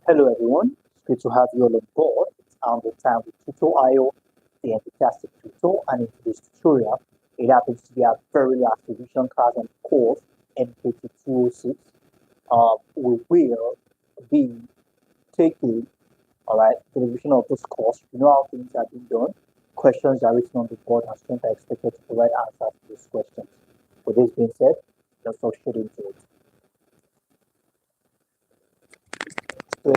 Hello everyone, it's good to have you all on board. It's the time with Tutor.io, the enthusiastic tutor, and in today's tutorial, it happens to be our very last revision class on course MKT206. We will be taking, all right, the revision of this course. You know how things have been done. Questions are written on the board, and students are expected to provide answers to these questions. With this being said, let's go straight into it. So,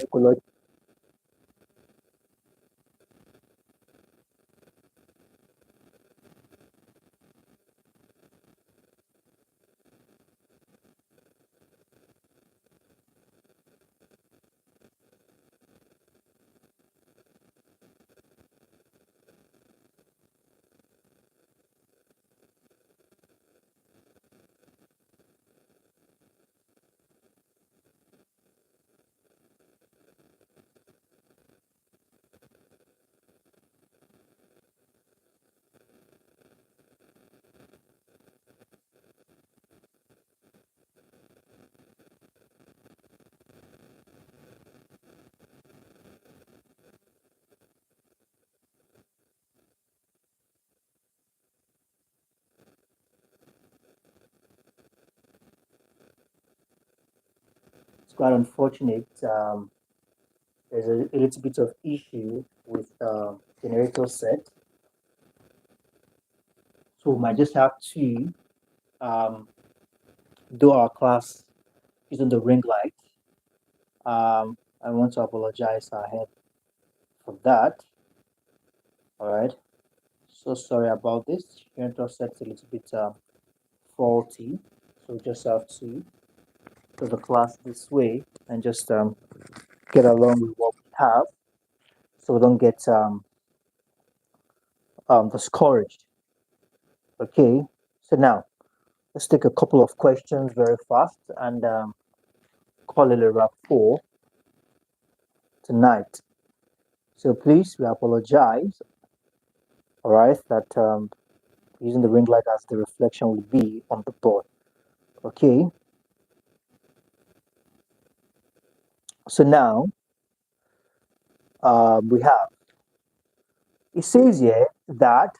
it's quite unfortunate. There's a little bit of issue with generator set, so we might just have to um, do our class using the ring light. I want to apologize ahead for that. All right, so sorry about this. Generator set's a little bit faulty, so we just have to do the class this way and just get along with what we have, so we don't get discouraged. Okay, so now let's take a couple of questions very fast and call it a wrap for tonight. So please, we apologize, all right, that using the ring light as the reflection will be on the board. Okay, so now we have, it says here that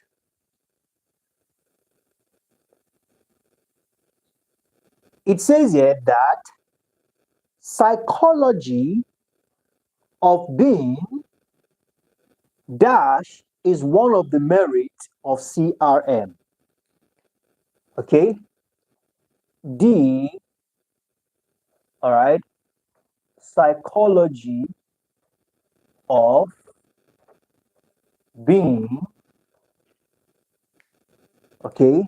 psychology of being dash is one of the merits of CRM. Okay, D, all right, psychology of being, okay,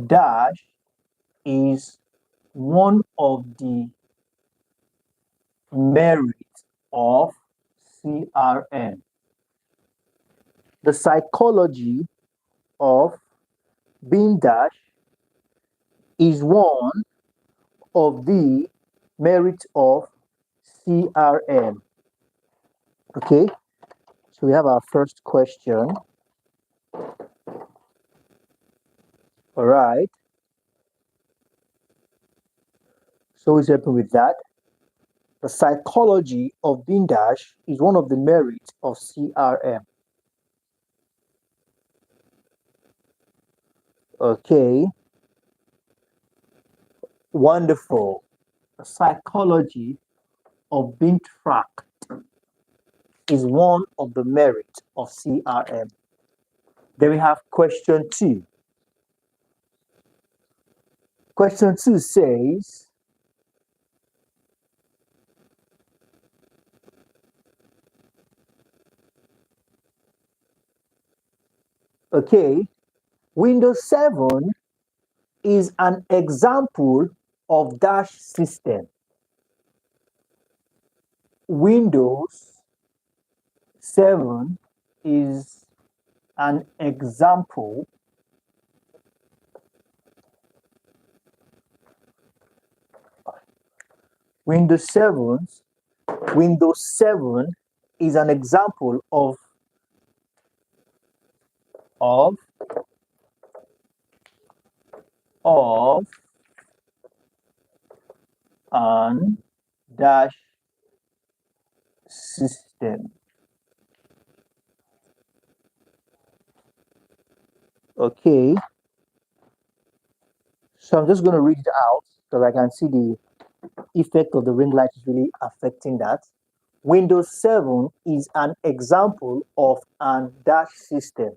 dash is one of the merits of CRM. The psychology of being dash is one of the merits of CRM. Okay, so we have our first question. All right. So what's happening with that? The psychology of being dash is one of the merits of CRM. Okay. Wonderful. The psychology of being tracked is one of the merits of CRM. Then we have question 2. Question 2 says, okay, Windows 7 is an example of dash system. Windows 7 is an example Windows 7 is an example of an dash system. Okay, so I'm just going to read it out so I can see the effect of the ring light is really affecting that. Windows 7 is an example of an dash system.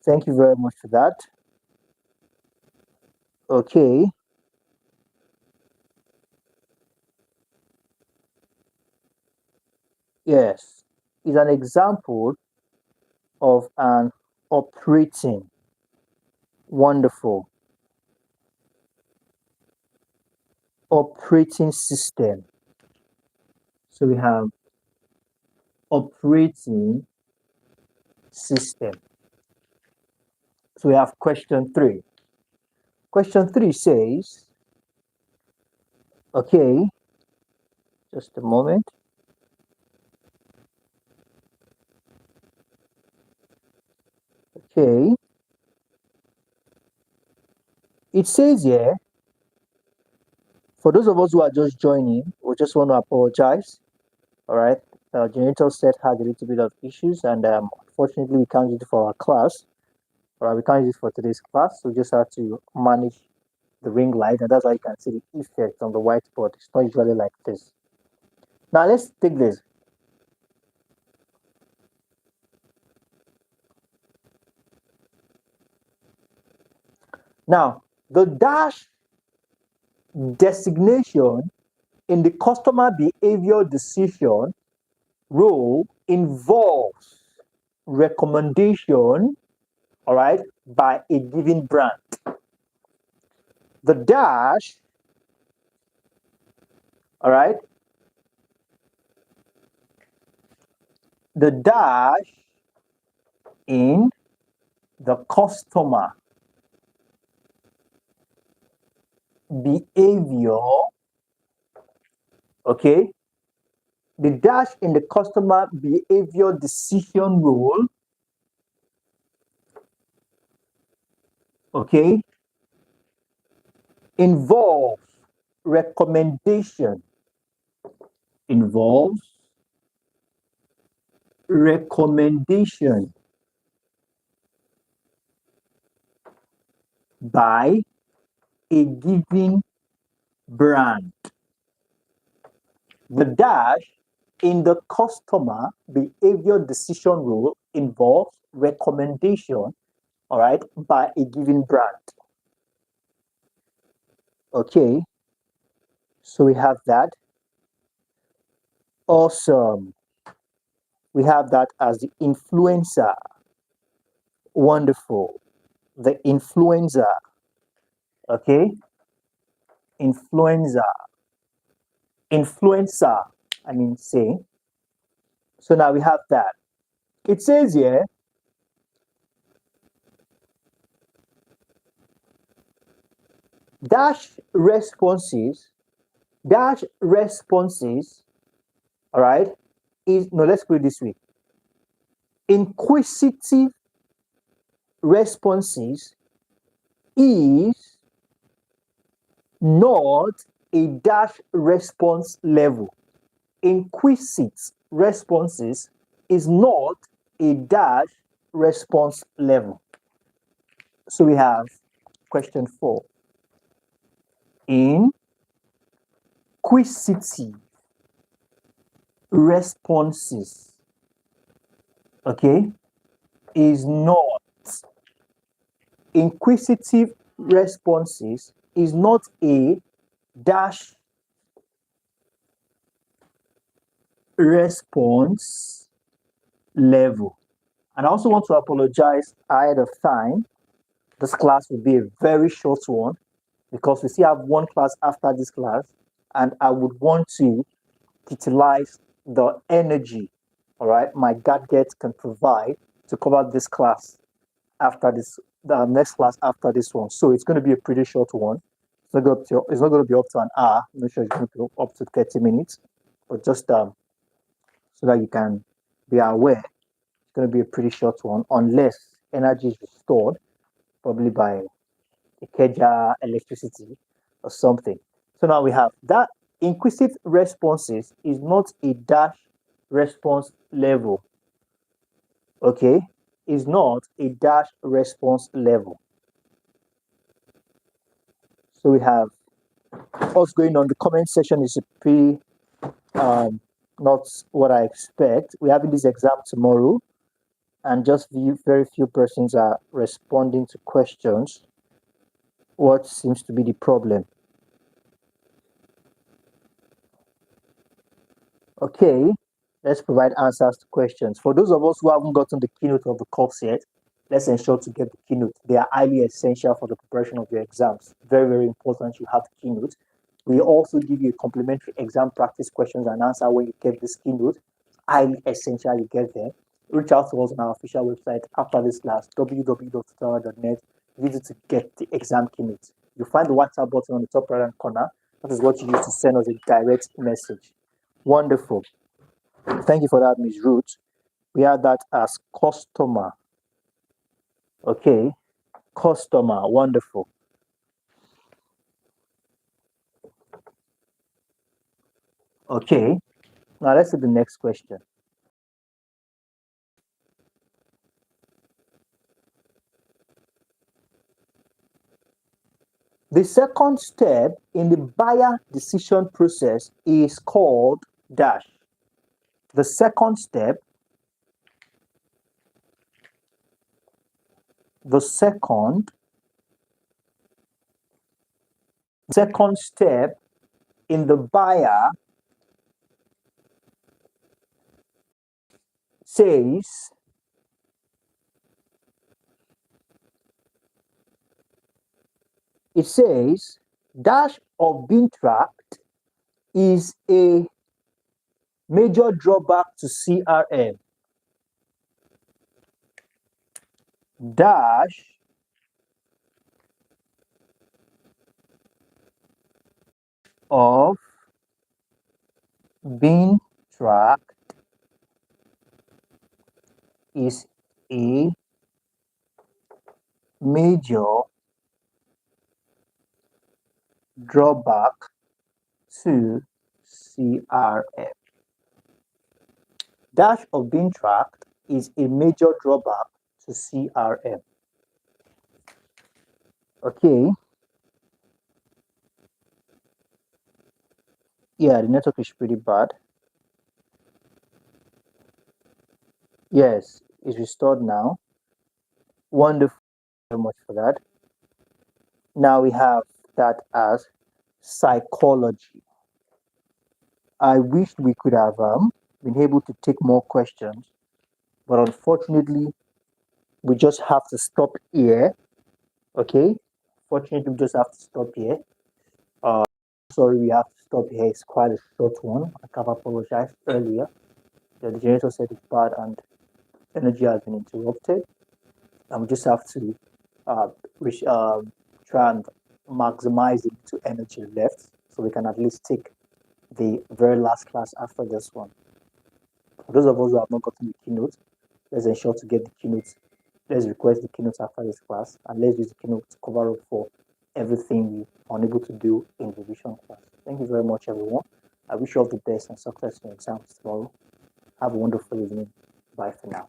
Thank you very much for that. Okay. Yes, is an example of an operating. Wonderful. Operating system. So we have operating system. So we have question 3. Question 3 says, okay, just a moment. Okay. It says here, for those of us who are just joining, we just want to apologize. All right. Generator set had a little bit of issues, and unfortunately, we can't use it for our class. All right, we can't use it for today's class. So we just have to manage the ring light, and that's how you can see the effect on the whiteboard. It's not usually like this. Now let's take this. Now, the dash designation in the customer behavior decision rule involves recommendation, all right, by a given brand. The dash, all right, the dash in the customer behavior, okay, the dash in the customer behavior decision rule, okay, involves recommendation, involves recommendation by a given brand. The dash in the customer behavior decision rule involves recommendation, all right, by a given brand. Okay, so we have that. Awesome. We have that as the influencer. Wonderful. The influencer. Okay, influencer. Influencer, I mean, say. So now we have that. It says here, dash responses, all right, is, no, let's put it this way. Inquisitive responses is not a dash response level. Inquisitive responses is not a dash response level. So we have question 4. Inquisitive responses, okay, is not, inquisitive responses is not a dash response level. And I also want to apologize ahead of time. This class will be a very short one because we still have one class after this class, and I would want to utilize the energy, all right, my gadgets can provide to cover this class after this, the next class after this one. So it's going to be a pretty short one. It's not going to be up to an hour. I'm not sure it's going to be up to 30 minutes, but just so that you can be aware, it's going to be a pretty short one unless energy is restored, probably by Ikeja electricity or something. So now we have that Inclusive responses is not a dash response level. Okay, is not a dash response level. So we have what's going on. The comment section is pretty not what I expect. We're having this exam tomorrow, and just very few persons are responding to questions. What seems to be the problem? Okay, let's provide answers to questions. For those of us who haven't gotten the keynote of the course yet, let's ensure to get the keynote. They are highly essential for the preparation of your exams. Very, very important you have the keynote. We also give you a complimentary exam practice questions and answer when you get this keynote. Highly essential you get them. Reach out to us on our official website after this class, www.tutorial.net. Visit to get the exam keynote. You'll find the WhatsApp button on the top right hand corner. That is what you use to send us a direct message. Wonderful. Thank you for that, Ms. Ruth. We have that as customer. Okay, customer. Wonderful. Okay, now let's see the next question. The second step in the buyer decision process is called dash. The second step step in the buyer says dash of being tracked is a major drawback to CRM. Dash of being tracked is a major drawback to CRM. Dash of being tracked is a major drawback to CRM. Okay. Yeah, the network is pretty bad. Yes, it's restored now. Wonderful. Very much for that. Now we have that as psychology. I wish we could have been able to take more questions, but unfortunately, we just have to stop here. Okay, fortunately, we just have to stop here. Sorry, we have to stop here. It's quite a short one. I have apologized earlier. The generator said it's bad and energy has been interrupted. And we just have to try and maximize it to energy left so we can at least take the very last class after this one. For those of us who have not gotten the keynote, let's ensure to get the keynote. Let's request the keynote after this class and let's use the keynote to cover up for everything we are unable to do in the revision class. Thank you very much, everyone. I wish you all the best and success in your exams tomorrow. Have a wonderful evening. Bye for now.